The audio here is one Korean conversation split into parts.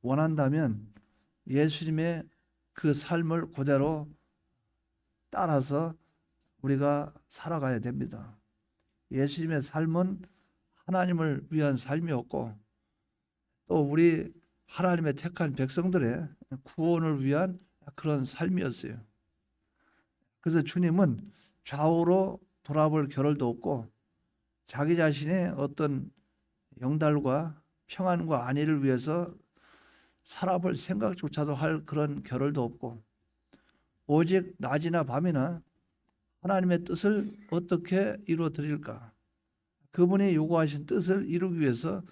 원한다면 예수님의 그 삶을 그대로 따라서 우리가 살아가야 됩니다. 예수님의 삶은 하나님을 위한 삶이었고 또 우리 하나님의 택한 백성들의 구원을 위한 그런 삶이었어요. 그래서 주님은 좌우로 돌아볼 겨를도 없고 자기 자신의 어떤 영달과 평안과 안위를 위해서 살아볼 생각조차도 할 그런 겨를도 없고 오직 낮이나 밤이나 하나님의 뜻을 어떻게 이루어 드릴까? 그분이 요구하신 뜻을 이루기 위해서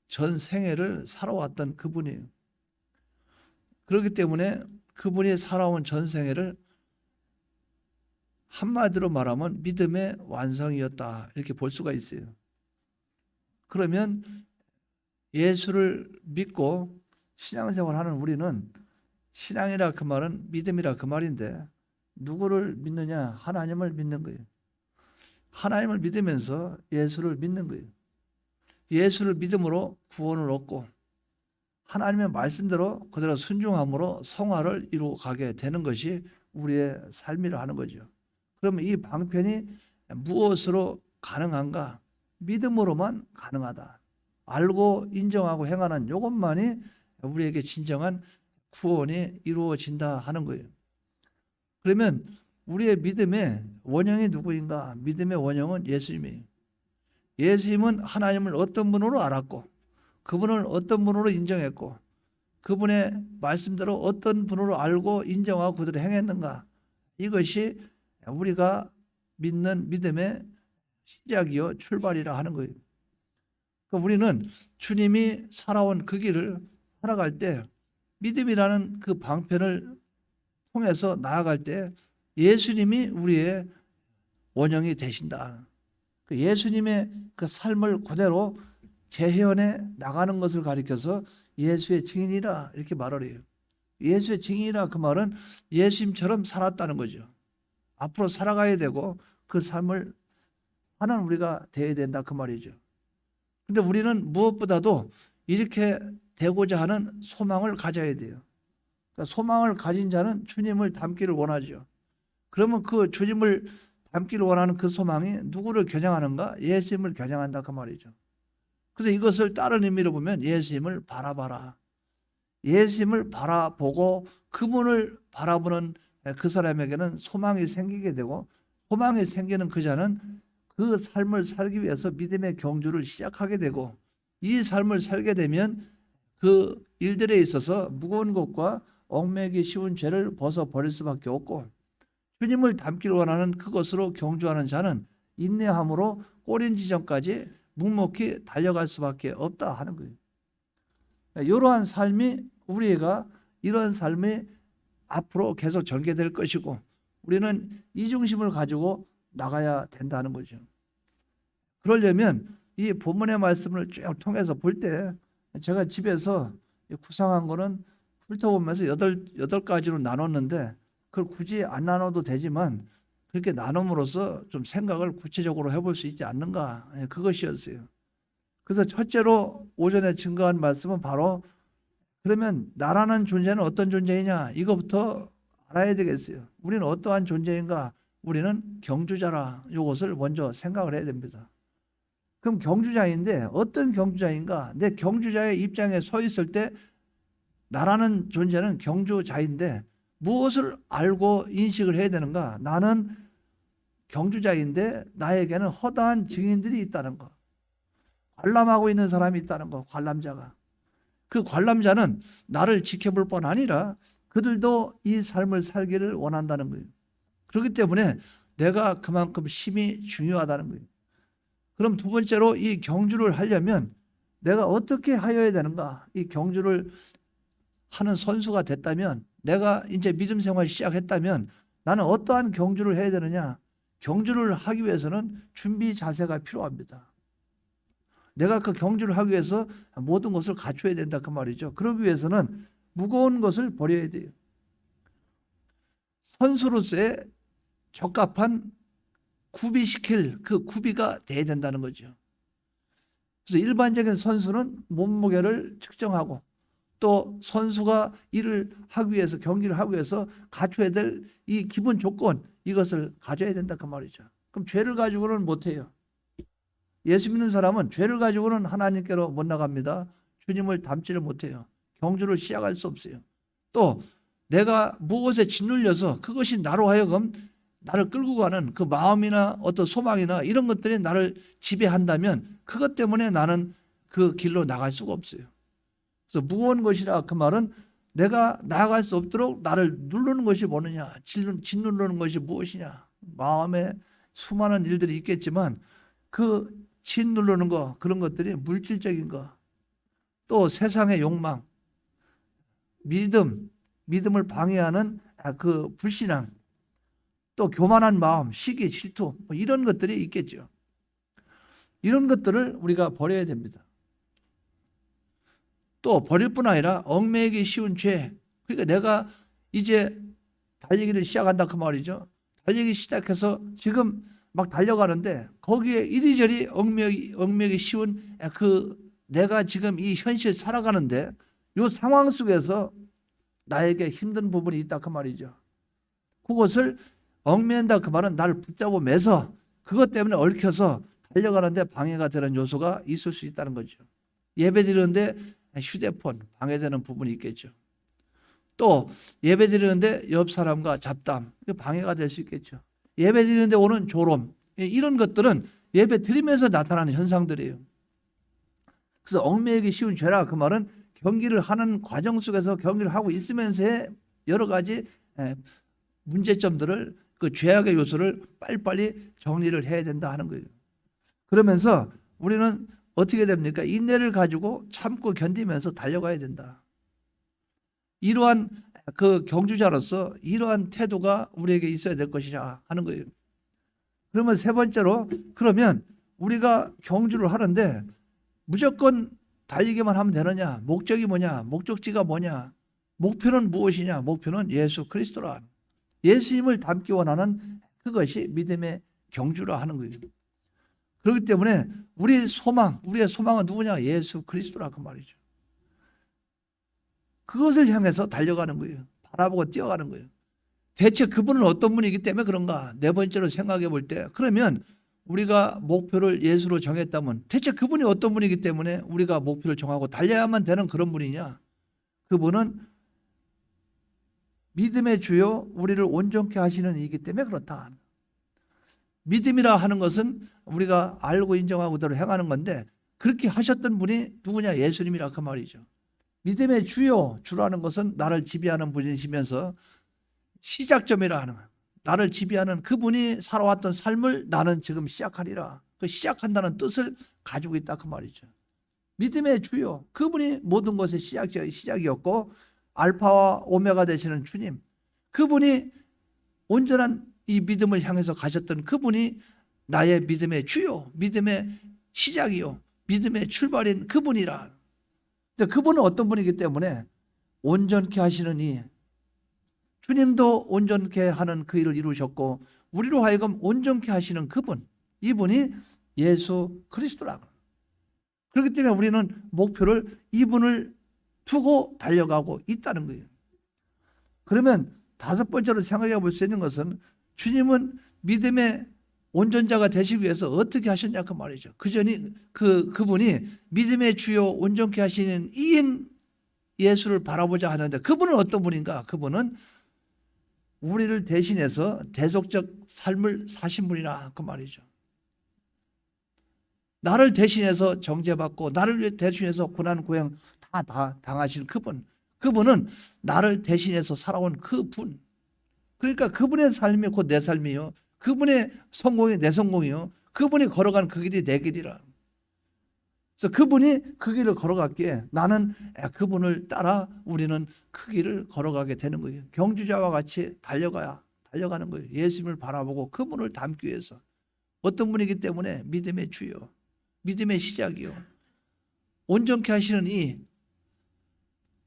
전 생애를 살아왔던 그분이에요. 그렇기 때문에 그분이 살아온 전 생애를 한마디로 말하면 믿음의 완성이었다 이렇게 볼 수가 있어요. 그러면 예수를 믿고 신앙생활하는 우리는 신앙이라 그 말은 믿음이라 그 말인데 누구를 믿느냐? 하나님을 믿는 거예요. 하나님을 믿으면서 예수를 믿는 거예요. 예수를 믿음으로 구원을 얻고 하나님의 말씀대로 그대로 순종함으로 성화를 이루어가게 되는 것이 우리의 삶이라 하는 거죠. 그러면 이 방편이 무엇으로 가능한가? 믿음으로만 가능하다. 알고 인정하고 행하는 이것만이 우리에게 진정한 구원이 이루어진다 하는 거예요. 그러면 우리의 믿음의 원형이 누구인가? 믿음의 원형은 예수님이에요. 예수님은 하나님을 어떤 분으로 알았고 그분을 어떤 분으로 인정했고 그분의 말씀대로 어떤 분으로 알고 인정하고 그대로 행했는가? 이것이 우리가 믿는 믿음의 시작이요 출발이라 하는 거예요. 우리는 주님이 살아온 그 길을 살아갈 때 믿음이라는 그 방편을 통해서 나아갈 때 예수님이 우리의 원형이 되신다. 예수님의 그 삶을 그대로 재현해 나가는 것을 가리켜서 예수의 증인이라 이렇게 말을 해요. 예수의 증인이라 그 말은 예수님처럼 살았다는 거죠. 앞으로 살아가야 되고 그 삶을 사는 우리가 되어야 된다 그 말이죠. 근데 우리는 무엇보다도 이렇게 되고자 하는 소망을 가져야 돼요. 그러니까 소망을 가진 자는 주님을 닮기를 원하죠. 그러면 그 주님을 닮기를 원하는 그 소망이 누구를 겨냥하는가? 예수님을 겨냥한다 그 말이죠. 그래서 이것을 다른 의미로 보면 예수님을 바라봐라. 예수님을 바라보고 그분을 바라보는 그 사람에게는 소망이 생기게 되고 소망이 생기는 그 자는 그 삶을 살기 위해서 믿음의 경주를 시작하게 되고 이 삶을 살게 되면 그 일들에 있어서 무거운 것과 얽매기 쉬운 죄를 벗어버릴 수밖에 없고 주님을 닮기를 원하는 그것으로 경주하는 자는 인내함으로 꼬린 지점까지 묵묵히 달려갈 수밖에 없다 하는 거예요. 이러한 삶이 우리가 이런 삶이 앞으로 계속 전개될 것이고 우리는 이 중심을 가지고 나가야 된다는 거죠. 그러려면 이 본문의 말씀을 쭉 통해서 볼 때 제가 집에서 구상한 거는 훑어보면서 8가지로 나눴는데 그걸 굳이 안 나눠도 되지만 그렇게 나눔으로써 좀 생각을 구체적으로 해볼 수 있지 않는가 그것이었어요. 그래서 첫째로 오전에 증거한 말씀은 바로 그러면 나라는 존재는 어떤 존재이냐 이거부터 알아야 되겠어요. 우리는 어떠한 존재인가? 우리는 경주자라 이것을 먼저 생각을 해야 됩니다. 그럼 경주자인데 어떤 경주자인가? 내 경주자의 입장에 서 있을 때 나라는 존재는 경주자인데 무엇을 알고 인식을 해야 되는가? 나는 경주자인데 나에게는 허다한 증인들이 있다는 것. 관람하고 있는 사람이 있다는 것. 관람자가. 그 관람자는 나를 지켜볼 뿐 아니라 그들도 이 삶을 살기를 원한다는 거예요. 그렇기 때문에 내가 그만큼 힘이 중요하다는 거예요. 그럼 두 번째로 이 경주를 하려면 내가 어떻게 하여야 되는가? 이 경주를 하는 선수가 됐다면 내가 이제 믿음 생활 시작했다면 나는 어떠한 경주를 해야 되느냐? 경주를 하기 위해서는 준비 자세가 필요합니다. 내가 그 경주를 하기 위해서 모든 것을 갖춰야 된다 그 말이죠. 그러기 위해서는 무거운 것을 버려야 돼요. 선수로서의 적합한 구비시킬 그 구비가 돼야 된다는 거죠. 그래서 일반적인 선수는 몸무게를 측정하고 또 선수가 일을 하기 위해서, 경기를 하기 위해서 갖춰야 될 이 기본 조건, 이것을 가져야 된다 그 말이죠. 그럼 죄를 가지고는 못해요. 예수 믿는 사람은 죄를 가지고는 하나님께로 못 나갑니다. 주님을 닮지를 못해요. 경주를 시작할 수 없어요. 또 내가 무엇에 짓눌려서 그것이 나로 하여금 나를 끌고 가는 그 마음이나 어떤 소망이나 이런 것들이 나를 지배한다면 그것 때문에 나는 그 길로 나갈 수가 없어요. 그래서 무거운 것이라 그 말은 내가 나아갈 수 없도록 나를 누르는 것이 뭐느냐, 짓누르는 것이 무엇이냐. 마음에 수많은 일들이 있겠지만 그 짓누르는 거, 그런 것들이 물질적인 거, 또 세상의 욕망, 믿음을 방해하는 그 불신앙, 또 교만한 마음, 시기, 질투, 뭐 이런 것들이 있겠죠. 이런 것들을 우리가 버려야 됩니다. 또 버릴 뿐 아니라 얽매이기 쉬운 죄. 그러니까 내가 이제 달리기를 시작한다 그 말이죠. 달리기 시작해서 지금 막 달려가는데 거기에 이리저리 얽매이기 쉬운 그 내가 지금 이 현실 살아가는데 이 상황 속에서 나에게 힘든 부분이 있다 그 말이죠. 그것을 얽매인다 그 말은 나를 붙잡고 매서 그것 때문에 얽혀서 달려가는데 방해가 되는 요소가 있을 수 있다는 거죠. 예배 드리는데 휴대폰 방해되는 부분이 있겠죠. 또 예배 드리는데 옆 사람과 잡담, 방해가 될 수 있겠죠. 예배 드리는데 오는 졸음, 이런 것들은 예배 드리면서 나타나는 현상들이에요. 그래서 얽매이기 쉬운 죄라 그 말은 경기를 하는 과정 속에서 경기를 하고 있으면서의 여러 가지 문제점들을, 그 죄악의 요소를 빨리빨리 정리를 해야 된다 하는 거예요. 그러면서 우리는 어떻게 됩니까? 인내를 가지고 참고 견디면서 달려가야 된다. 이러한 그 경주자로서 이러한 태도가 우리에게 있어야 될 것이냐 하는 거예요. 그러면 세 번째로, 그러면 우리가 경주를 하는데 무조건 달리기만 하면 되느냐? 목적이 뭐냐? 목적지가 뭐냐? 목표는 무엇이냐? 목표는 예수 그리스도라. 예수님을 닮기 원하는 그것이 믿음의 경주라 하는 거예요. 그렇기 때문에 우리의 소망은 누구냐? 예수 그리스도라 그 말이죠. 그것을 향해서 달려가는 거예요. 바라보고 뛰어가는 거예요. 대체 그분은 어떤 분이기 때문에 그런가? 네 번째로 생각해 볼 때, 그러면 우리가 목표를 예수로 정했다면 대체 그분이 어떤 분이기 때문에 우리가 목표를 정하고 달려야만 되는 그런 분이냐? 그분은 믿음의 주요, 우리를 온전케 하시는 이기 때문에 그렇다. 믿음이라 하는 것은 우리가 알고 인정하고 그대로 행하는 건데, 그렇게 하셨던 분이 누구냐? 예수님이라 그 말이죠. 믿음의 주라는 것은 나를 지배하는 분이시면서 시작점이라 하는 거예요. 나를 지배하는 그분이 살아왔던 삶을 나는 지금 시작하리라. 그 시작한다는 뜻을 가지고 있다 그 말이죠. 믿음의 주요, 그분이 모든 것의 시작이었고 알파와 오메가 되시는 주님, 그분이 온전한 이 믿음을 향해서 가셨던 그분이 나의 믿음의 주요, 믿음의 시작이요, 믿음의 출발인 그분이라. 근데 그분은 어떤 분이기 때문에 온전케 하시는 이, 주님도 온전케 하는 그 일을 이루셨고 우리로 하여금 온전케 하시는 그분, 이분이 예수 그리스도라. 그렇기 때문에 우리는 목표를 이분을 두고 달려가고 있다는 거예요. 그러면 다섯 번째로 생각해 볼 수 있는 것은, 주님은 믿음의 온전자가 되시기 위해서 어떻게 하셨냐 그 말이죠. 그분이 믿음의 주요 온전케 하시는 이인 예수를 바라보자 하는데, 그분은 어떤 분인가? 그분은 우리를 대신해서 대속적 삶을 사신 분이라 그 말이죠. 나를 대신해서 정죄받고 나를 대신해서 고난 고행 다 당하신 그분은 나를 대신해서 살아온 그분. 그러니까 그분의 삶이 곧 내 삶이요, 그분의 성공이 내 성공이요, 그분이 걸어간 그 길이 내 길이라. 그래서 그분이 그 길을 걸어갔기에 나는 그분을 따라 우리는 그 길을 걸어가게 되는 거예요. 경주자와 같이 달려가는 거예요. 예수님을 바라보고 그분을 닮기 위해서. 어떤 분이기 때문에 믿음의 주요, 믿음의 시작이요, 온전케 하시는 이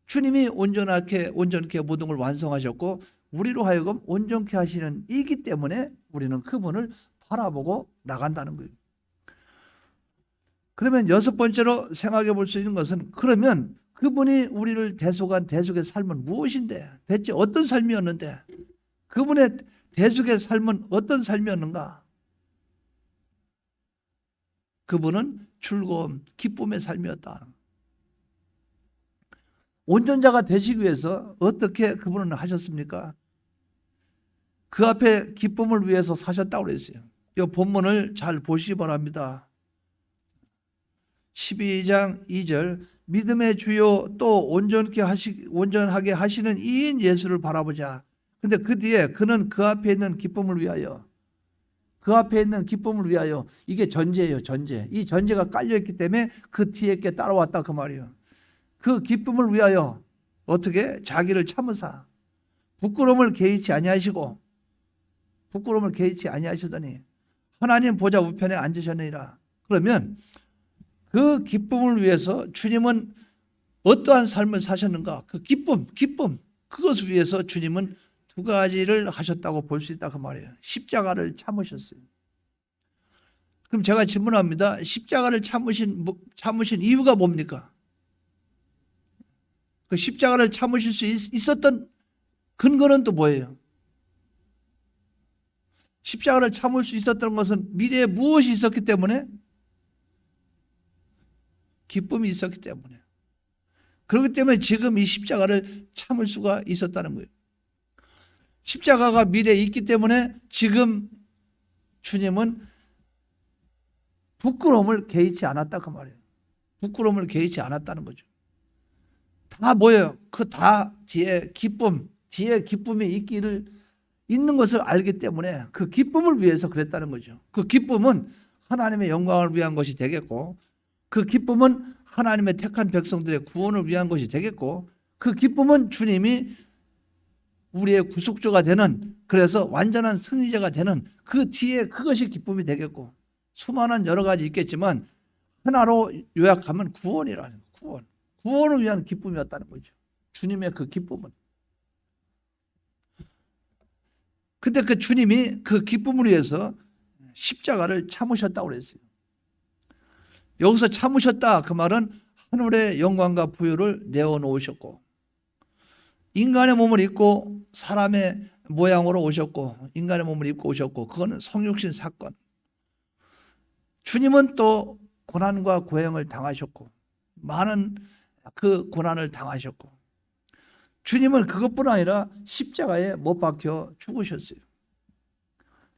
주님이 온전케 모든 걸 완성하셨고 우리로 하여금 온전케 하시는 이기 때문에 우리는 그분을 바라보고 나간다는 거예요. 그러면 여섯 번째로 생각해 볼 수 있는 것은, 그러면 그분이 우리를 대속한 대속의 삶은 무엇인데? 대체 어떤 삶이었는데? 그분의 대속의 삶은 어떤 삶이었는가? 그분은 즐거움, 기쁨의 삶이었다. 온전자가 되시기 위해서 어떻게 그분은 하셨습니까? 그 앞에 기쁨을 위해서 사셨다고 그랬어요. 이 본문을 잘 보시기 바랍니다. 12장 2절 믿음의 주요 또 온전하게 하시는 이인 예수를 바라보자. 근데 그 뒤에 그는 그 앞에 있는 기쁨을 위하여 이게 전제예요. 전제. 이 전제가 깔려있기 때문에 그 뒤에 게 따라왔다 그 말이에요. 그 기쁨을 위하여 어떻게 자기를 참으사 부끄러움을 개의치 아니하시더니 하나님 보좌 우편에 앉으셨느니라. 그러면 그 기쁨을 위해서 주님은 어떠한 삶을 사셨는가? 그 기쁨 그것을 위해서 주님은 두 가지를 하셨다고 볼 수 있다 그 말이에요. 십자가를 참으셨어요. 그럼 제가 질문합니다. 십자가를 참으신 이유가 뭡니까? 그 십자가를 참으실 수 있었던 근거는 또 뭐예요? 십자가를 참을 수 있었던 것은 미래에 무엇이 있었기 때문에? 기쁨이 있었기 때문에. 그렇기 때문에 지금 이 십자가를 참을 수가 있었다는 거예요. 십자가가 미래에 있기 때문에 지금 주님은 부끄러움을 개의치 않았다 그 말이에요. 부끄러움을 개의치 않았다는 거죠. 다 뭐예요? 그 다 뒤에 기쁨이 있는 것을 알기 때문에 그 기쁨을 위해서 그랬다는 거죠. 그 기쁨은 하나님의 영광을 위한 것이 되겠고, 그 기쁨은 하나님의 택한 백성들의 구원을 위한 것이 되겠고, 그 기쁨은 주님이 우리의 구속주가 되는, 그래서 완전한 승리자가 되는 그 뒤에 그것이 기쁨이 되겠고, 수많은 여러 가지 있겠지만 하나로 요약하면 구원이라는 거예요. 구원을 위한 기쁨이었다는 거죠. 주님의 그 기쁨은. 근데 그 주님이 그 기쁨을 위해서 십자가를 참으셨다고 그랬어요. 여기서 참으셨다 그 말은 하늘의 영광과 부유를 내어놓으셨고, 인간의 몸을 입고 사람의 모양으로 오셨고, 인간의 몸을 입고 오셨고, 그거는 성육신 사건. 주님은 또 고난과 고행을 당하셨고, 많은 그 고난을 당하셨고, 주님은 그것뿐 아니라 십자가에 못 박혀 죽으셨어요.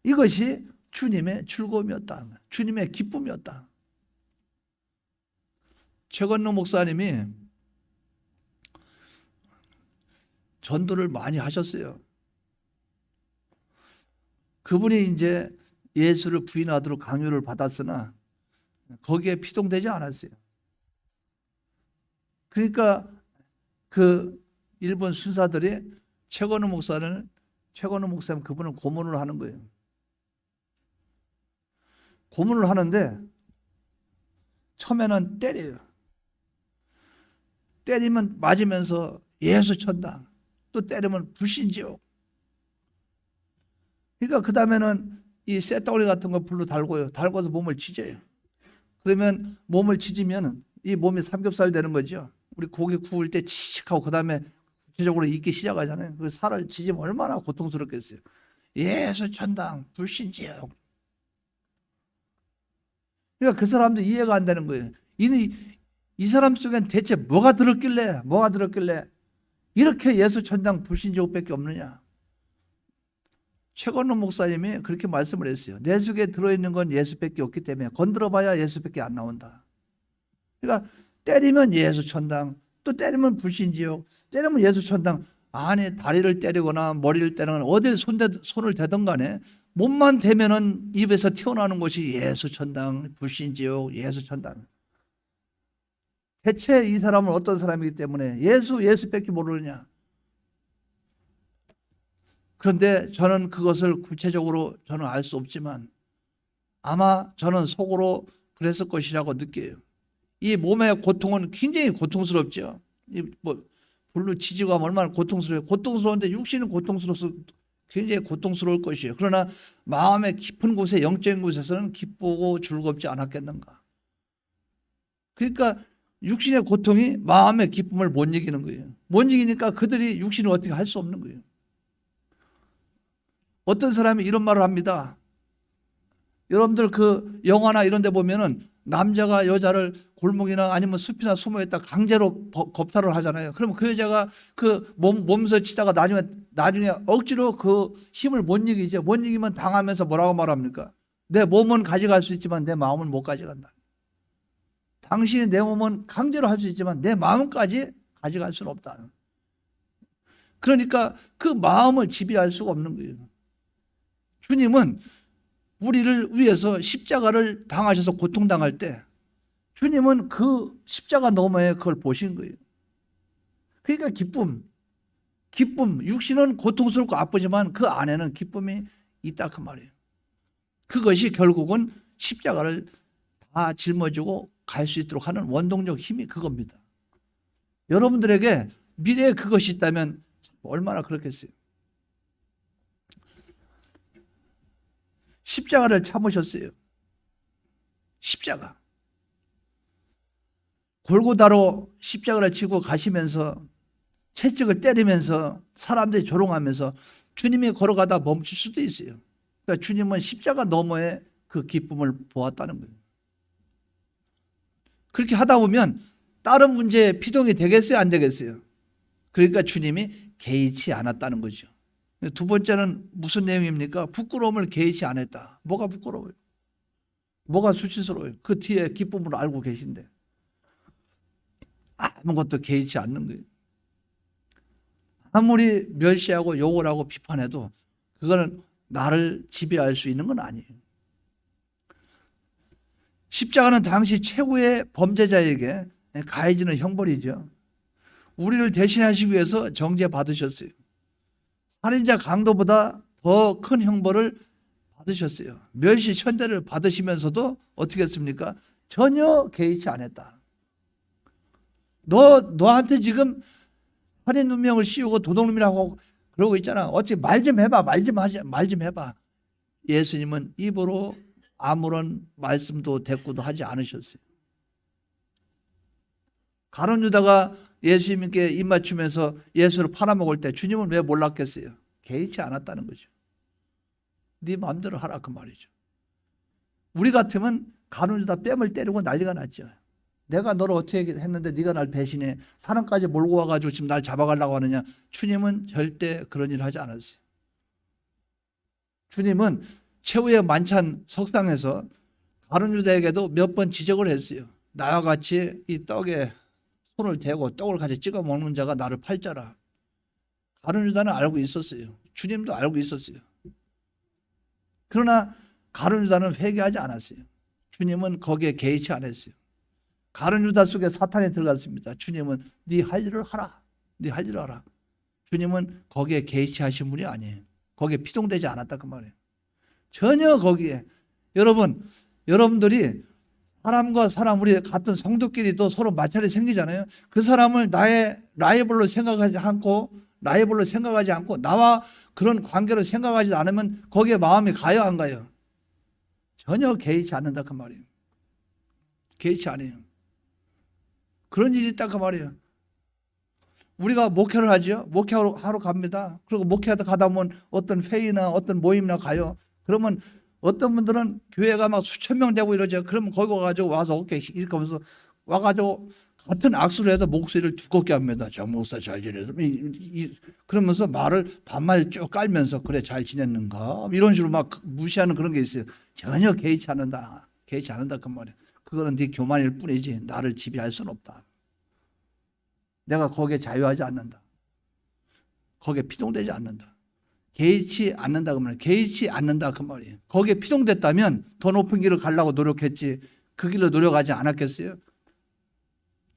이것이 주님의 즐거움이었다. 주님의 기쁨이었다. 최건로 목사님이 전도를 많이 하셨어요. 그분이 이제 예수를 부인하도록 강요를 받았으나 거기에 피동되지 않았어요. 그러니까 그 일본 순사들이 최건우 목사님 그분을 고문을 하는 거예요. 고문을 하는데 처음에는 때려요. 때리면 맞으면서 예수 천당, 또 때리면 불신지옥. 그러니까 그 다음에는 이 쇳덩어리 같은 거 불로 달고요. 달궈서 몸을 지져요. 그러면 몸을 지지면 이 몸이 삼겹살 되는 거죠. 우리 고기 구울 때 치익하고 그 다음에 구체적으로 익기 시작하잖아요. 그 살을 지지면 얼마나 고통스럽겠어요. 예수 천당, 불신지옥. 그러니까 그 사람도 이해가 안 되는 거예요. 이 사람 속엔 대체 뭐가 들었길래 이렇게 예수 천당, 불신지옥밖에 없느냐. 최건로 목사님이 그렇게 말씀을 했어요. 내 속에 들어있는 건 예수밖에 없기 때문에 건드려봐야 예수밖에 안 나온다. 그러니까 때리면 예수 천당, 또 때리면 불신지옥, 때리면 예수 천당. 안에 다리를 때리거나 머리를 때리거나 어딜 손을 대든 간에 몸만 대면은 입에서 튀어나오는 것이 예수 천당, 불신지옥, 예수 천당. 대체 이 사람은 어떤 사람이기 때문에 예수밖에 모르느냐. 그런데 저는 그것을 구체적으로 저는 알 수 없지만 아마 저는 속으로 그랬을 것이라고 느껴요. 이 몸의 고통은 굉장히 고통스럽죠. 불로 지지고 하면 얼마나 고통스러워요. 고통스러운데 육신은 고통스러워서 굉장히 고통스러울 것이에요. 그러나 마음의 깊은 곳에, 영적인 곳에서는 기쁘고 즐겁지 않았겠는가. 그러니까 육신의 고통이 마음의 기쁨을 못 이기는 거예요. 못 이기니까 그들이 육신을 어떻게 할 수 없는 거예요. 어떤 사람이 이런 말을 합니다. 여러분들 그 영화나 이런 데 보면은 남자가 여자를 골목이나 아니면 숲이나 숨어 있다 강제로 겁탈을 하잖아요. 그러면 그 여자가 그 몸서 치다가 나중에 억지로 그 힘을 못 이기죠. 못 이기면 당하면서 뭐라고 말합니까? 내 몸은 가져갈 수 있지만 내 마음은 못 가져간다. 당신이 내 몸은 강제로 할 수 있지만 내 마음까지 가져갈 수는 없다. 그러니까 그 마음을 지배할 수가 없는 거예요. 주님은 우리를 위해서 십자가를 당하셔서 고통당할 때 주님은 그 십자가 너머에 그걸 보신 거예요. 그러니까 기쁨, 육신은 고통스럽고 아프지만 그 안에는 기쁨이 있다 그 말이에요. 그것이 결국은 십자가를 다 짊어지고 갈 수 있도록 하는 원동력 힘이 그겁니다. 여러분들에게 미래에 그것이 있다면 얼마나 그렇겠어요. 십자가를 참으셨어요. 십자가. 골고다로 십자가를 지고 가시면서 채찍을 때리면서 사람들이 조롱하면서 주님이 걸어가다 멈출 수도 있어요. 그러니까 주님은 십자가 너머에 그 기쁨을 보았다는 거예요. 그렇게 하다 보면 다른 문제에 피동이 되겠어요? 안 되겠어요? 그러니까 주님이 개의치 않았다는 거죠. 두 번째는 무슨 내용입니까? 부끄러움을 개의치 않았다. 뭐가 부끄러워요? 뭐가 수치스러워요? 그 뒤에 기쁨을 알고 계신데 아무것도 개의치 않는 거예요. 아무리 멸시하고 욕을 하고 비판해도 그거는 나를 지배할 수 있는 건 아니에요. 십자가는 당시 최고의 범죄자에게 가해지는 형벌이죠. 우리를 대신하시기 위해서 정죄받으셨어요. 살인자 강도보다 더 큰 형벌을 받으셨어요. 멸시 천대를 받으시면서도 어떻게 했습니까? 전혀 개의치 않았다. 너한테 지금 살인 누명을 씌우고 도둑놈이라고 그러고 있잖아. 어찌 말 좀 해봐. 말 좀 해봐. 예수님은 입으로 아무런 말씀도 대꾸도 하지 않으셨어요. 가룟 유다가 예수님께 입맞추면서 예수를 팔아먹을 때 주님은 왜 몰랐겠어요? 개의치 않았다는 거죠. 네 마음대로 하라 그 말이죠. 우리 같으면 가룟 유다 뺨을 때리고 난리가 났죠. 내가 너를 어떻게 했는데 네가 날 배신해. 사람까지 몰고 와가지고 지금 날 잡아가려고 하느냐. 주님은 절대 그런 일을 하지 않았어요. 주님은 최후의 만찬 석상에서 가룟 유다에게도 몇 번 지적을 했어요. 나와 같이 이 떡에 손을 대고 떡을 같이 찍어 먹는 자가 나를 팔자라. 가룟 유다는 알고 있었어요. 주님도 알고 있었어요. 그러나 가룟 유다는 회개하지 않았어요. 주님은 거기에 개의치 않았어요. 가룟 유다 속에 사탄이 들어갔습니다. 주님은 네 할 일을 하라. 네 할 일을 하라. 주님은 거기에 개의치 하신 분이 아니에요. 거기에 피동되지 않았다 그 말이에요. 전혀 거기에. 여러분들이 사람과 사람 우리 같은 성도끼리도 서로 마찰이 생기잖아요. 그 사람을 나의 라이벌로 생각하지 않고 나와 그런 관계로 생각하지 않으면 거기에 마음이 가요 안 가요? 전혀 개의치 않는다 그 말이에요. 개의치 않아요. 그런 일이 있다 그 말이에요. 우리가 목회를 하죠. 목회하러 갑니다. 그리고 목회하다 가다 보면 어떤 회의나 어떤 모임이나 가요. 그러면 어떤 분들은 교회가 막 수천 명 되고 이러죠. 그러면 거기 와가지고 와서 어깨 이렇게 하면서 와가지고 같은 악수를 해도 목소리를 두껍게 합니다. 저 목사 잘 지내서 그러면서 말을 반말 쭉 깔면서 그래 잘 지냈는가 이런 식으로 막 무시하는 그런 게 있어요. 전혀 개의치 않는다. 개의치 않는다 그 말이에요. 그거는 네 교만일 뿐이지 나를 지배할 수는 없다. 내가 거기에 자유하지 않는다. 거기에 피동되지 않는다. 개의치 않는다 그 말이에요. 개의치 않는다 그 말이에요. 거기에 피동됐다면 더 높은 길을 가려고 노력했지 그 길로 노력하지 않았겠어요?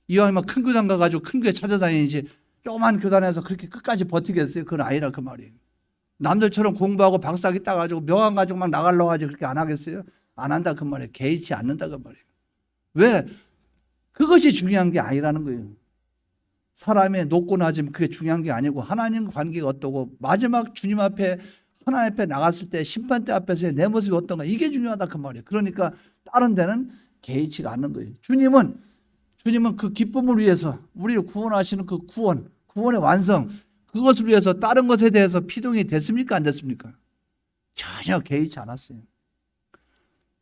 이왕이면 큰 교단 가가지고 큰 교회 찾아다니지 조그만 교단에서 그렇게 끝까지 버티겠어요? 그건 아니라 그 말이에요. 남들처럼 공부하고 박사학위 따가지고 명함 가지고 막 나가려고 하지 그렇게 안 하겠어요? 안 한다 그 말이에요. 개의치 않는다 그 말이에요. 왜? 그것이 중요한 게 아니라는 거예요. 사람의 높고 낮음 그게 중요한 게 아니고 하나님 관계가 어떠고 마지막 주님 앞에 하나님 앞에 나갔을 때 심판대 앞에서의 내 모습이 어떤가 이게 중요하다 그 말이에요. 그러니까 다른 데는 개의치가 않는 거예요. 주님은 주님은 그 기쁨을 위해서 우리를 구원하시는 그 구원의 완성, 그것을 위해서 다른 것에 대해서 피동이 됐습니까? 안 됐습니까? 전혀 개의치 않았어요.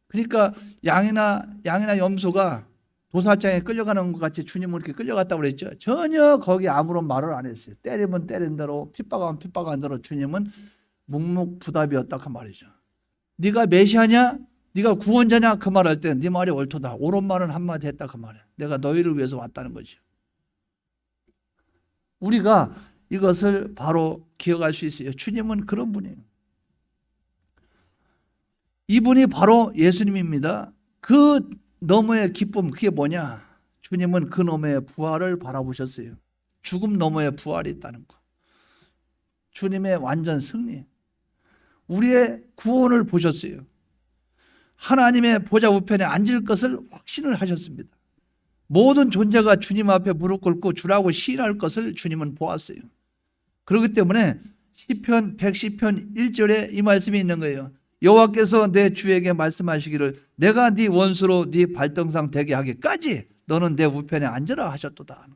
그러니까 양이나 염소가 도살장에 끌려가는 것 같이 주님은 이렇게 끌려갔다고 그랬죠. 전혀 거기 아무런 말을 안 했어요. 때리면 때린 대로, 핍박하면 핍박한 대로 주님은 묵묵부답이었다 그 말이죠. 네가 메시아냐? 네가 구원자냐? 그 말할 때 네 말이 옳도다. 옳은 말은 한마디 했다 그 말이야. 내가 너희를 위해서 왔다는 거죠. 우리가 이것을 바로 기억할 수 있어요. 주님은 그런 분이에요. 이분이 바로 예수님입니다. 그 너머의 기쁨, 그게 뭐냐? 주님은 그 너머의 부활을 바라보셨어요. 죽음 너머의 부활이 있다는 거. 주님의 완전 승리. 우리의 구원을 보셨어요. 하나님의 보좌 우편에 앉을 것을 확신을 하셨습니다. 모든 존재가 주님 앞에 무릎 꿇고 주라고 시인할 것을 주님은 보았어요. 그렇기 때문에 시편 110편 1절에 이 말씀이 있는 거예요. 여호와께서 내 주에게 말씀하시기를 내가 네 원수로 네 발등상 되게 하기까지 너는 내 우편에 앉으라 하셨도다.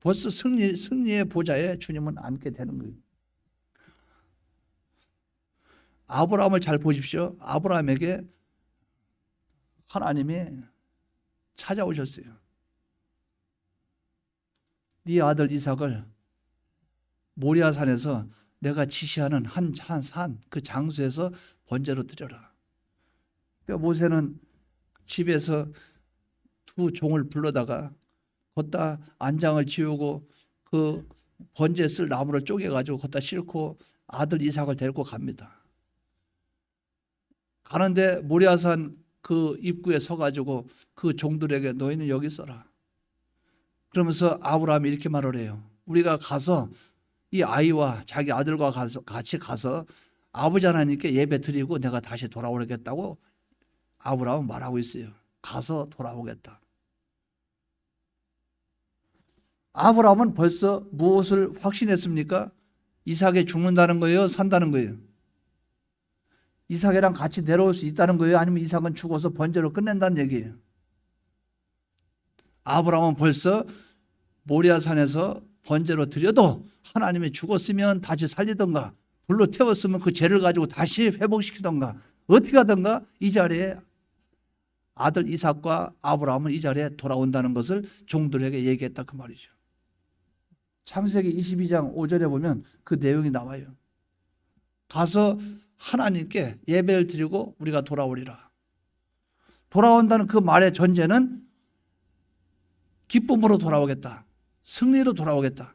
벌써 승리의 보좌에 주님은 앉게 되는 거예요. 아브라함을 잘 보십시오. 아브라함에게 하나님이 찾아오셨어요. 네 아들 이삭을 모리아산에서 내가 지시하는 한 산 그 장소에서 번제로 드려라. 그러니까 모세는 집에서 두 종을 불러다가 걷다 안장을 지우고 그 번제 쓸 나무를 쪼개가지고 걷다 싣고 아들 이삭을 데리고 갑니다. 가는데 모리아산 그 입구에 서가지고 그 종들에게 너희는 여기 있어라. 그러면서 아브라함이 이렇게 말을 해요. 우리가 가서 이 아이와 자기 아들과 같이 가서 아버지 하나님께 예배 드리고 내가 다시 돌아오겠다고 아브라함은 말하고 있어요. 가서 돌아오겠다. 아브라함은 벌써 무엇을 확신했습니까? 이삭이 죽는다는 거예요? 산다는 거예요? 이삭이랑 같이 내려올 수 있다는 거예요? 아니면 이삭은 죽어서 번제로 끝낸다는 얘기예요? 아브라함은 벌써 모리아산에서 번제로 드려도 하나님이 죽었으면 다시 살리던가 불로 태웠으면 그 죄를 가지고 다시 회복시키던가 어떻게 하던가 이 자리에 아들 이삭과 아브라함은 이 자리에 돌아온다는 것을 종들에게 얘기했다 그 말이죠. 창세기 22장 5절에 보면 그 내용이 나와요. 가서 하나님께 예배를 드리고 우리가 돌아오리라. 돌아온다는 그 말의 전제는 기쁨으로 돌아오겠다. 승리로 돌아오겠다.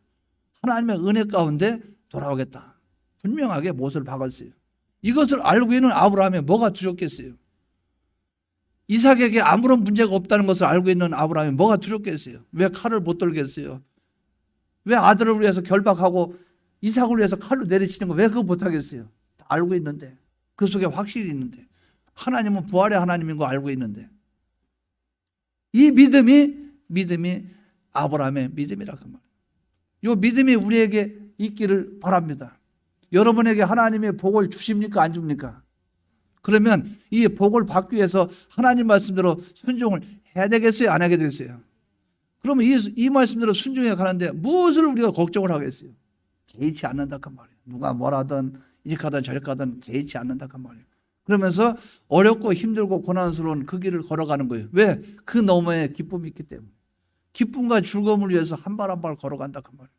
하나님의 은혜 가운데 돌아오겠다. 분명하게 못을 박았어요. 이것을 알고 있는 아브라함에 뭐가 두렵겠어요? 이삭에게 아무런 문제가 없다는 것을 알고 있는 아브라함이 뭐가 두렵겠어요? 왜 칼을 못 들겠어요? 왜 아들을 위해서 결박하고 이삭을 위해서 칼로 내리치는 거 왜 그거 못하겠어요? 다 알고 있는데, 그 속에 확실히 있는데, 하나님은 부활의 하나님인 거 알고 있는데, 이 믿음이 아브라함의 믿음이라 그 말. 이 믿음이 우리에게 있기를 바랍니다. 여러분에게 하나님의 복을 주십니까? 안 줍니까? 그러면 이 복을 받기 위해서 하나님 말씀대로 순종을 해야 되겠어요? 안 하게 되겠어요? 그러면 이 말씀대로 순종해 가는데 무엇을 우리가 걱정을 하겠어요? 개의치 않는다 그 말이에요. 누가 뭐라든 이렇게 하든 저렇게 하든 개의치 않는다 그 말이에요. 그러면서 어렵고 힘들고 고난스러운 그 길을 걸어가는 거예요. 왜? 그 너머에 기쁨이 있기 때문에. 기쁨과 즐거움을 위해서 한 발 한 발 걸어간다 그 말이에요.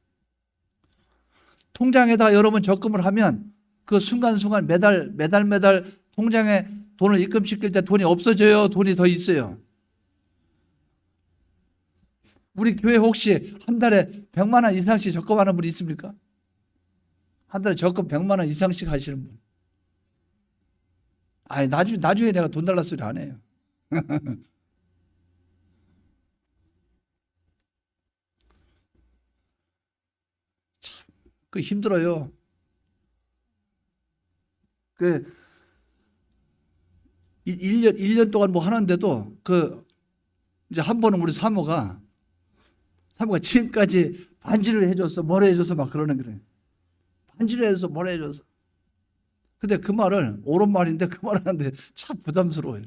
통장에다 여러분 적금을 하면 그 순간순간 매달 통장에 돈을 입금시킬 때 돈이 없어져요? 돈이 더 있어요? 우리 교회 혹시 한 달에 100만 원 이상씩 적금하는 분 있습니까? 한 달에 적금 100만 원 이상씩 하시는 분. 아니 나중에 내가 돈 달라 소리 안 해요. 참, 그 힘들어요. 그 1년 동안 뭐 하는데도 그 이제 한 번은 우리 사모가 지금까지 반지를 해줘서 뭘 해줘서 막 그러는 거예요. 반지를 해줘서 뭘 해줘서. 근데 그 말을 옳은 말인데 그 말을 하는데 참 부담스러워요.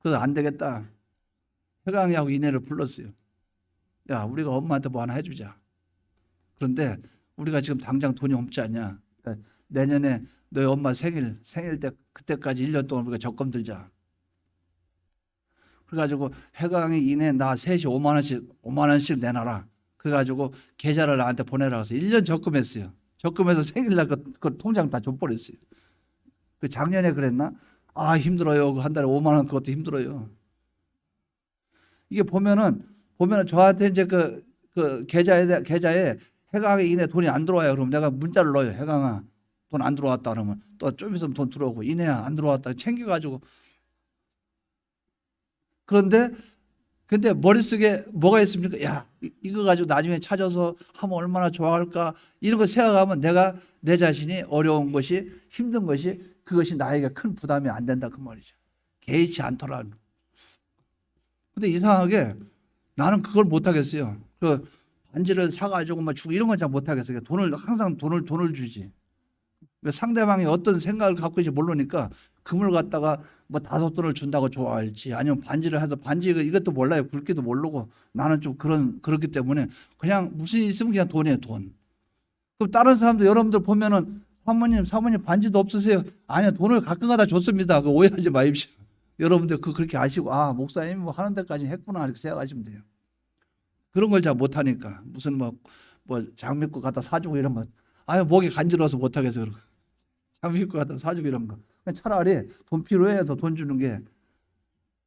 그래서 안 되겠다. 해강이하고 이내를 불렀어요. 야, 우리가 엄마한테 뭐 하나 해주자. 그런데 우리가 지금 당장 돈이 없지 않냐. 그러니까 내년에 너희 엄마 생일 때 그때까지 1년 동안 우리가 적금 들자. 그래가지고 해강이 이내 나 셋이 5만 원씩 내놔라. 그래가지고 계좌를 나한테 보내라고 해서 1년 적금했어요. 적금해서 생일날 그 통장 다 줘버렸어요. 그 작년에 그랬나? 아, 힘들어요. 한 달에 5만 원 그것도 힘들어요. 이게 보면은 저한테 이제 그 계좌에 해강이 이내 돈이 안 들어와요. 그러면 내가 문자를 넣어요. 해강아, 돈 안 들어왔다. 그러면 또 좀 있으면 돈 들어오고, 이내야 안 들어왔다. 챙겨가지고. 근데 머릿속에 뭐가 있습니까? 야, 이거 가지고 나중에 찾아서 하면 얼마나 좋아할까? 이런 거 생각하면 내가 내 자신이 어려운 것이, 힘든 것이, 그것이 나에게 큰 부담이 안 된다 그 말이죠. 개의치 않더라. 근데 이상하게 나는 그걸 못 하겠어요. 그 반지를 사가지고 막 주고 이런 건 잘 못 하겠어요. 항상 돈을 주지. 상대방이 어떤 생각을 갖고 있는지 모르니까 금을 갖다가 뭐 5돈을 준다고 좋아할지, 아니면 반지를 해도 반지 이것도 몰라요. 굵기도 모르고. 나는 좀 그렇기 때문에 그냥 무슨 일 있으면 그냥 돈이에요, 돈. 그럼 다른 사람들 여러분들 보면은 사모님 반지도 없으세요? 아니요, 돈을 가끔가다 줬습니다. 그 오해하지 마십시오. 여러분들 그렇게 아시고, 아, 목사님이 뭐 하는 데까지 했구나 이렇게 생각하시면 돼요. 그런 걸 잘 못하니까 무슨 뭐 장미꽃 갖다 사주고 이런 거, 아유 목이 간지러워서 못하겠어. 그러고 장미꽃 갖다 사주고 이런 거, 차라리 돈 필요해서 돈 주는 게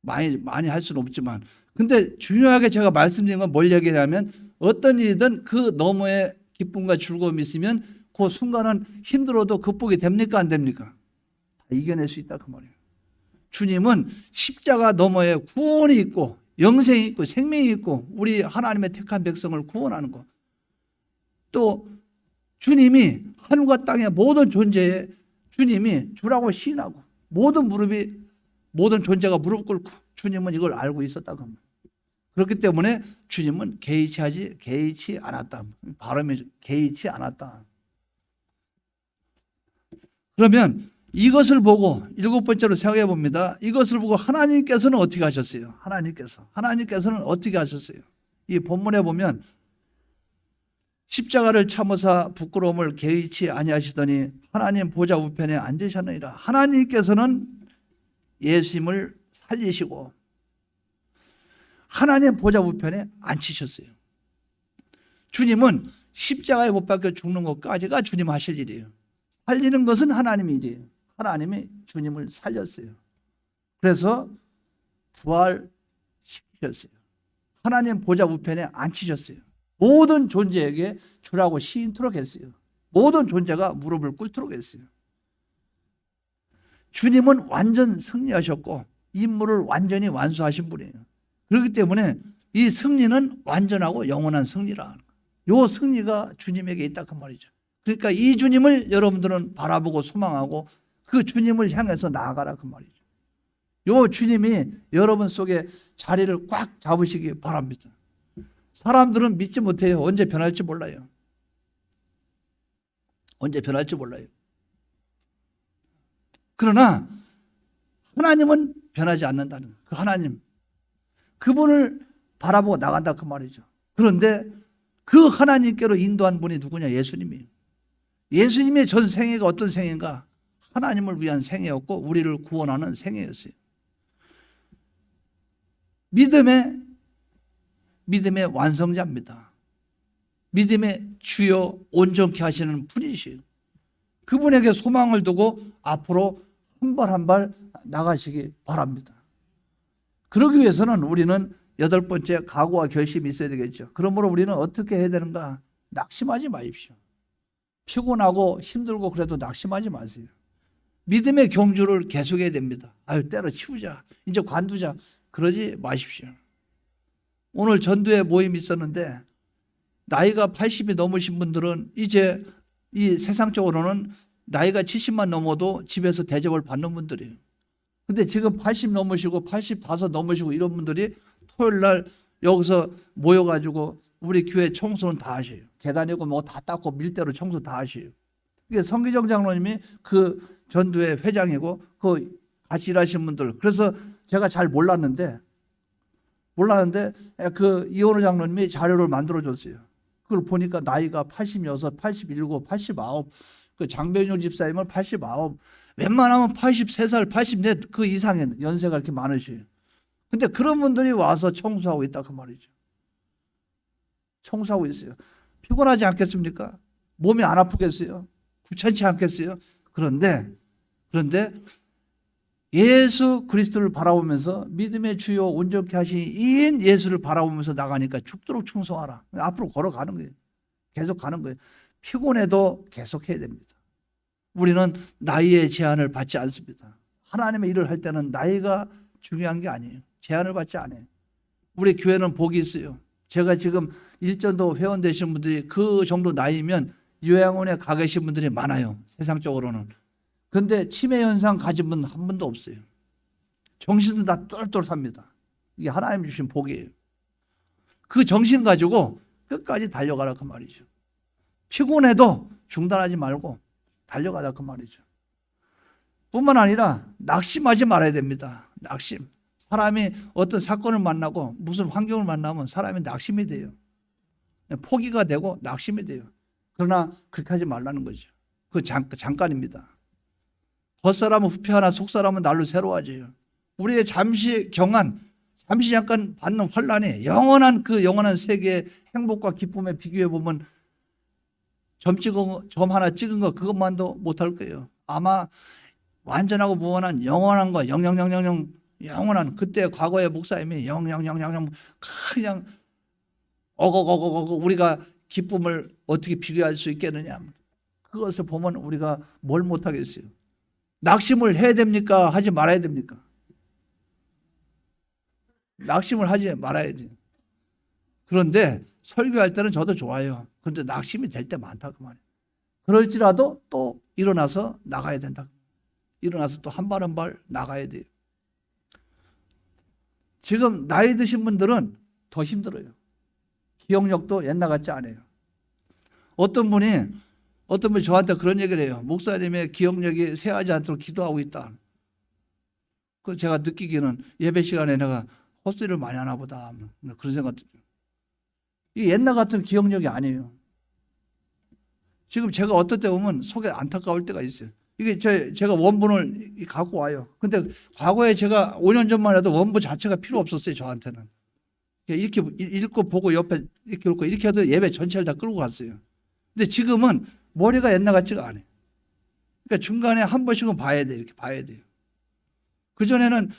많이 할 수는 없지만, 근데 중요하게 제가 말씀드린 건 뭘 얘기하냐면, 어떤 일이든 그 너머에 기쁨과 즐거움이 있으면 그 순간은 힘들어도 극복이 됩니까 안 됩니까? 다 이겨낼 수 있다 그 말이에요. 주님은 십자가 너머에 구원이 있고 영생이 있고 생명이 있고 우리 하나님의 택한 백성을 구원하는 것, 또 주님이 하늘과 땅의 모든 존재에 주님이 주라고 시인하고 모든 존재가 무릎 꿇고 주님은 이걸 알고 있었다고 합니다. 그렇기 때문에 주님은 개의치 않았다. 발음이 개의치 않았다. 그러면 이것을 보고 7번째로 생각해 봅니다. 이것을 보고 하나님께서는 어떻게 하셨어요? 하나님께서는 어떻게 하셨어요? 이 본문에 보면 십자가를 참으사 부끄러움을 개의치 아니하시더니 하나님 보좌 우편에 앉으셨느니라. 하나님께서는 예수님을 살리시고 하나님 보좌 우편에 앉히셨어요. 주님은 십자가에 못 박혀 죽는 것까지가 주님 하실 일이에요. 살리는 것은 하나님의 일이에요. 하나님이 주님을 살렸어요. 그래서 부활시키셨어요. 하나님 보좌 우편에 앉히셨어요. 모든 존재에게 주라고 시인토록 했어요. 모든 존재가 무릎을 꿇도록 했어요. 주님은 완전 승리하셨고 임무를 완전히 완수하신 분이에요. 그렇기 때문에 이 승리는 완전하고 영원한 승리라. 이 승리가 주님에게 있다 그 말이죠. 그러니까 이 주님을 여러분들은 바라보고 소망하고 그 주님을 향해서 나아가라 그 말이죠. 이 주님이 여러분 속에 자리를 꽉 잡으시기 바랍니다. 사람들은 믿지 못해요. 언제 변할지 몰라요. 그러나 하나님은 변하지 않는다는 그 하나님, 그분을 바라보고 나간다 그 말이죠. 그런데 그 하나님께로 인도한 분이 누구냐? 예수님이에요. 예수님의 전 생애가 어떤 생애인가? 하나님을 위한 생애였고 우리를 구원하는 생애였어요. 믿음의 완성자입니다. 믿음의 주요 온전케 하시는 분이시에요. 그분에게 소망을 두고 앞으로 한 발 한 발 나가시기 바랍니다. 그러기 위해서는 우리는 8번째 각오와 결심이 있어야 되겠죠. 그러므로 우리는 어떻게 해야 되는가? 낙심하지 마십시오. 피곤하고 힘들고 그래도 낙심하지 마세요. 믿음의 경주를 계속해야 됩니다. 아유, 때려치우자, 이제 관두자, 그러지 마십시오. 오늘 전도회 모임이 있었는데 나이가 80이 넘으신 분들은 이제 이 세상적으로는 나이가 70만 넘어도 집에서 대접을 받는 분들이에요. 근데 지금 80 넘으시고 85 넘으시고 이런 분들이 토요일 날 여기서 모여가지고 우리 교회 청소는 다 하셔요. 계단이고 뭐 다 닦고 밀대로 청소 다 하셔요. 이게 성기정 장로님이 그 전도회 회장이고 그 같이 일하시는 분들. 그래서 제가 잘 몰랐는데 몰랐는데 그 이원호 장로님이 자료를 만들어 줬어요. 그걸 보니까 나이가 86, 87, 89, 그 장변율 집사님은 89, 웬만하면 83살, 84 그 이상의 연세가 이렇게 많으셔요. 근데 그런 분들이 와서 청소하고 있다 그 말이죠. 청소하고 있어요. 피곤하지 않겠습니까? 몸이 안 아프겠어요? 귀찮지 않겠어요? 그런데 예수 그리스도를 바라보면서 믿음의 주요 온전케 하신 이인 예수를 바라보면서 나가니까 죽도록 충성하라. 앞으로 걸어가는 거예요. 계속 가는 거예요. 피곤해도 계속해야 됩니다. 우리는 나이의 제한을 받지 않습니다. 하나님의 일을 할 때는 나이가 중요한 게 아니에요. 제한을 받지 않아요. 우리 교회는 복이 있어요. 제가 지금 일전도 회원 되신 분들이 그 정도 나이면 요양원에 가 계신 분들이 많아요. 세상적으로는. 근데 치매 현상 가진 분 한 분도 없어요. 정신은 다 똘똘합니다. 이게 하나님 주신 복이에요. 그 정신 가지고 끝까지 달려가라 그 말이죠. 피곤해도 중단하지 말고 달려가라 그 말이죠. 뿐만 아니라 낙심하지 말아야 됩니다. 낙심. 사람이 어떤 사건을 만나고 무슨 환경을 만나면 사람이 낙심이 돼요. 포기가 되고 낙심이 돼요. 그러나 그렇게 하지 말라는 거죠. 그 잠깐입니다. 겉사람은 후패하나 속사람은 날로 새로워져요. 우리의 잠시 경한, 잠시 잠깐 받는 환란이 영원한 그 영원한 세계의 행복과 기쁨에 비교해 보면 점 하나 찍은 거 그것만도 못할 거예요. 아마 완전하고 무한한 영원한 거 영원한 그때 과거의 목사님이 그냥 어거거거거 우리가 기쁨을 어떻게 비교할 수 있겠느냐. 그것을 보면 우리가 뭘 못하겠어요. 낙심을 해야 됩니까? 하지 말아야 됩니까? 낙심을 하지 말아야 돼요. 그런데 설교할 때는 저도 좋아요. 그런데 낙심이 될 때 많다 그 말이에요. 그럴지라도 또 일어나서 나가야 된다. 일어나서 또 한 발 한 발 나가야 돼요. 지금 나이 드신 분들은 더 힘들어요. 기억력도 옛날 같지 않아요. 어떤 분이 저한테 그런 얘기를 해요. 목사님의 기억력이 쇠하지 않도록 기도하고 있다. 그 제가 느끼기는 예배 시간에 내가 헛소리를 많이 하나 보다. 그런 생각 들어요. 이게 옛날 같은 기억력이 아니에요. 지금 제가 어떨 때 보면 속에 안타까울 때가 있어요. 이게 제가 원본을 갖고 와요. 근데 과거에 제가 5년 전만 해도 원본 자체가 필요 없었어요. 저한테는. 이렇게 읽고 보고 옆에 이렇게 읽고 이렇게 해도 예배 전체를 다 끌고 갔어요. 근데 지금은 머리가 옛날 같지가 않아요. 그러니까 중간에 한 번씩은 봐야 돼요. 이렇게 봐야 돼요. 그전에는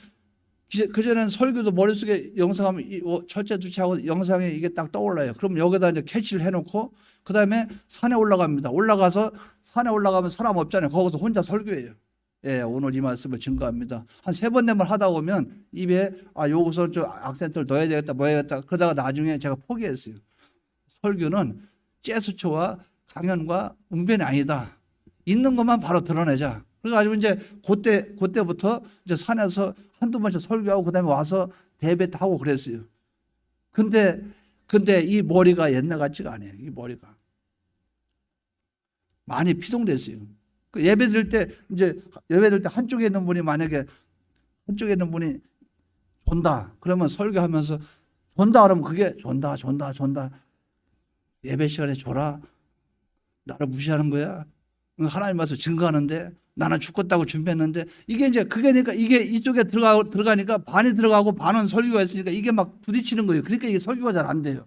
설교도 머릿속에 영상하면 첫째, 둘째 하고 영상에 이게 딱 떠올라요. 그럼 여기다 이제 캐치를 해놓고 그 다음에 산에 올라갑니다. 산에 올라가면 사람 없잖아요. 거기서 혼자 설교해요. 예, 오늘 이 말씀을 증거합니다. 한 3번 내만 하다 보면 입에 여기서 좀 악센트를 넣어야 되겠다, 뭐 해야겠다. 그러다가 나중에 제가 포기했어요. 설교는 재수초와 강연과 웅변이 아니다. 있는 것만 바로 드러내자. 그래가지고 이제 그때부터 이제 산에서 한두 번씩 설교하고 그다음에 와서 대배하고 그랬어요. 근데 이 머리가 옛날 같지가 않아요. 이 머리가 많이 피동됐어요. 그 예배 드릴 때 한쪽에 있는 분이 만약에 한쪽에 있는 분이 존다. 그러면 설교하면서 존다 그러면 그게 존다. 예배 시간에 줘라. 나를 무시하는 거야. 하나님 말씀 증거하는데 나는 죽겠다고 준비했는데 이게 이제 그게니까 이게 이쪽에 들어가니까 반이 들어가고 반은 설교가 있으니까 이게 막 부딪히는 거예요. 그러니까 이게 설교가 잘 안 돼요.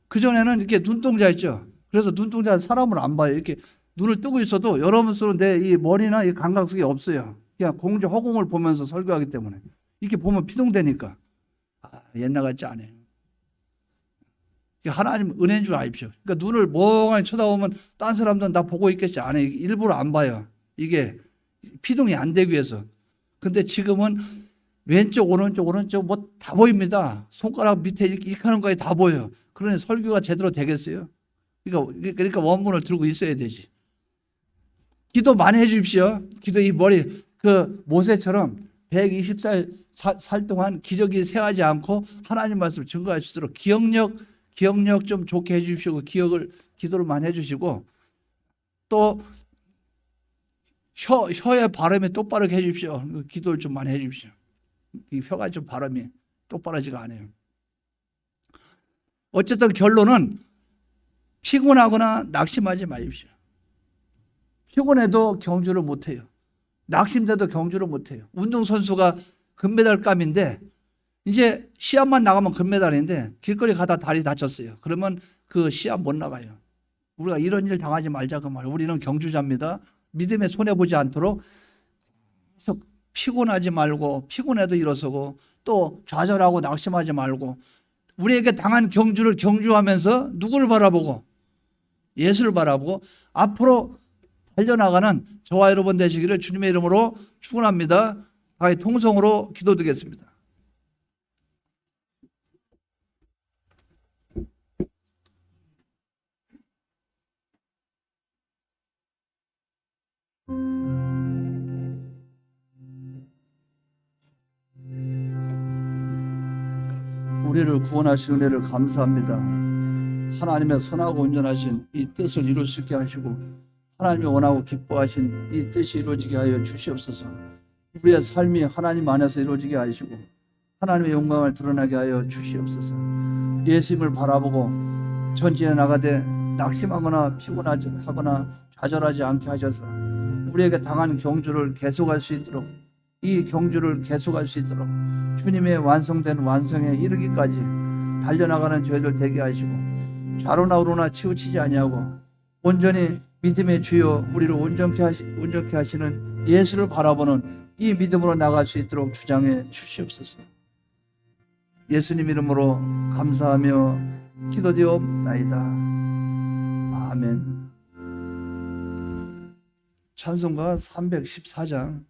그전에는 이렇게 눈동자 있죠. 그래서 눈동자 사람을 안 봐요. 이렇게 눈을 뜨고 있어도 여러분 속으로 내 이 머리나 이 감각 속에 없어요. 그냥 공주 허공을 보면서 설교하기 때문에 이렇게 보면 피동되니까 옛날 같지 않아요. 하나님 은혜인 줄 아십시오. 그러니까 눈을 멍하니 쳐다보면 딴 사람들은 다 보고 있겠지 않아요. 일부러 안 봐요. 이게 피동이 안 되기 위해서. 근데 지금은 왼쪽 오른쪽 뭐 다 보입니다. 손가락 밑에 이렇게 하는 거에 다 보여요. 그러니 설교가 제대로 되겠어요? 그러니까 원문을 들고 있어야 되지. 기도 많이 해 주십시오. 기도 이 머리 그 모세처럼 120살 동안 기저귀 세하지 않고 하나님 말씀을 증거할 수 있도록 기억력 좀 좋게 해 주십시오. 기도를 많이 해 주시고 또 혀의 발음이 똑바르게 해 주십시오. 기도를 좀 많이 해 주십시오. 이 혀가 좀 발음이 똑바르지가 않아요. 어쨌든 결론은 피곤하거나 낙심하지 마십시오. 피곤해도 경주를 못해요. 낙심돼도 경주를 못해요. 운동선수가 금메달감인데 이제 시합만 나가면 금메달인데 길거리 가다 다리 다쳤어요. 그러면 그 시합 못 나가요. 우리가 이런 일 당하지 말자 그 말이에요. 우리는 경주자입니다. 믿음에 손해보지 않도록 피곤하지 말고 피곤해도 일어서고 또 좌절하고 낙심하지 말고 우리에게 당한 경주를 경주하면서 누구를 바라보고 예수를 바라보고 앞으로 달려나가는 저와 여러분 되시기를 주님의 이름으로 축원합니다. 다 통성으로 기도드리겠습니다. 우리를 구원하신 은혜를 감사합니다. 하나님의 선하고 온전하신 이 뜻을 이룰 수 있게 하시고 하나님이 원하고 기뻐하신 이 뜻이 이루어지게 하여 주시옵소서. 우리의 삶이 하나님 안에서 이루어지게 하시고 하나님의 영광을 드러나게 하여 주시옵소서. 예수님을 바라보고 전진해 나가되 낙심하거나 피곤하거나 좌절하지 않게 하셔서 우리에게 당한 경주를 계속할 수 있도록 이 경주를 계속할 수 있도록 주님의 완성된 완성에 이르기까지 달려나가는 저희들 되게 하시고 좌로나 우로나 치우치지 아니하고 온전히 믿음의 주여 우리를 온전케 하시는 예수를 바라보는 이 믿음으로 나갈 수 있도록 주장해 주시옵소서. 예수님 이름으로 감사하며 기도드리옵나이다. 아멘. 찬송가 314장